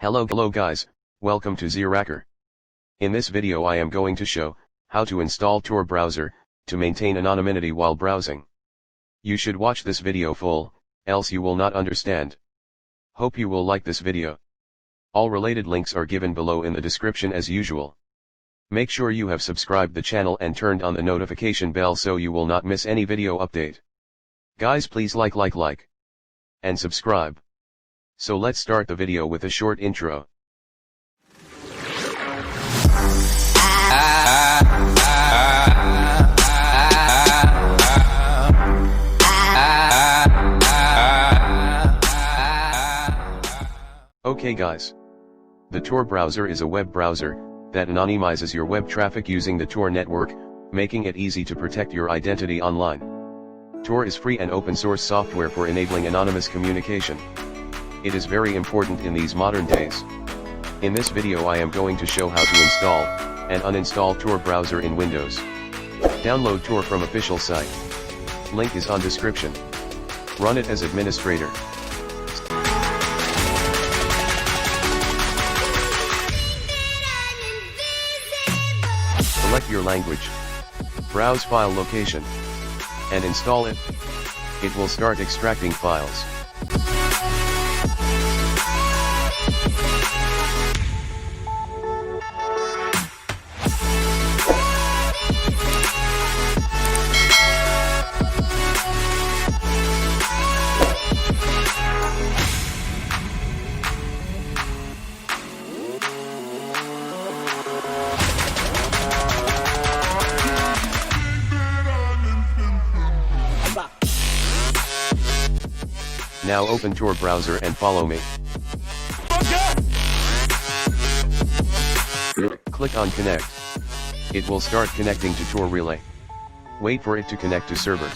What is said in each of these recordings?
Hello guys, welcome to Zeracker. In this video I am going to show how to install Tor browser to maintain anonymity while browsing. You should watch this video full, else you will not understand. Hope you will like this video. All related links are given below in the description as usual. Make sure you have subscribed the channel and turned on the notification bell so you will not miss any video update. Guys, please like and subscribe. So let's start the video with a short intro. Okay guys. The Tor browser is a web browser that anonymizes your web traffic using the Tor network, making it easy to protect your identity online. Tor is free and open source software for enabling anonymous communication. It is very important in these modern days. In this video I am going to show how to install and uninstall Tor browser in Windows. Download Tor from official site. Link is on description. Run it as administrator. Select your language. Browse file location. And install it. It will start extracting files. Now open Tor browser and follow me. Click on connect. It will start connecting to Tor relay. Wait for it to connect to server.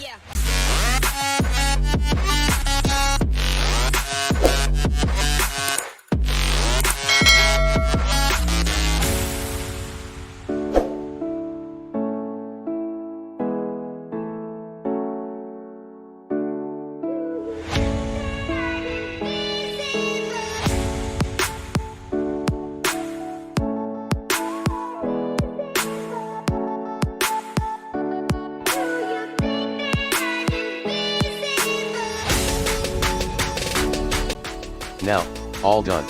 Now, all done.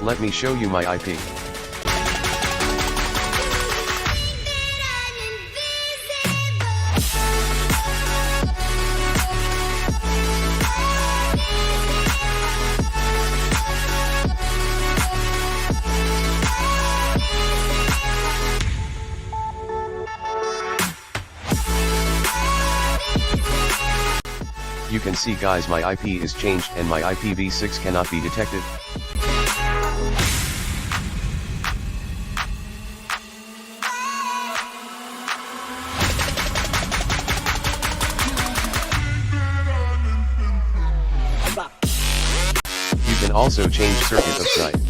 Let me show you my IP. You can see guys, my IP is changed and my IPv6 cannot be detected. You can also change circuit of site.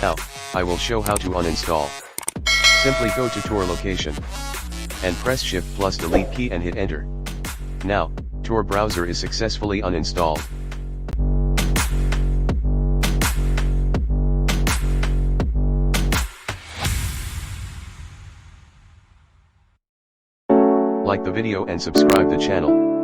Now, I will show how to uninstall. Simply go to Tor location. And press Shift plus Delete key and hit enter. Now, Tor browser is successfully uninstalled. Like the video and subscribe the channel.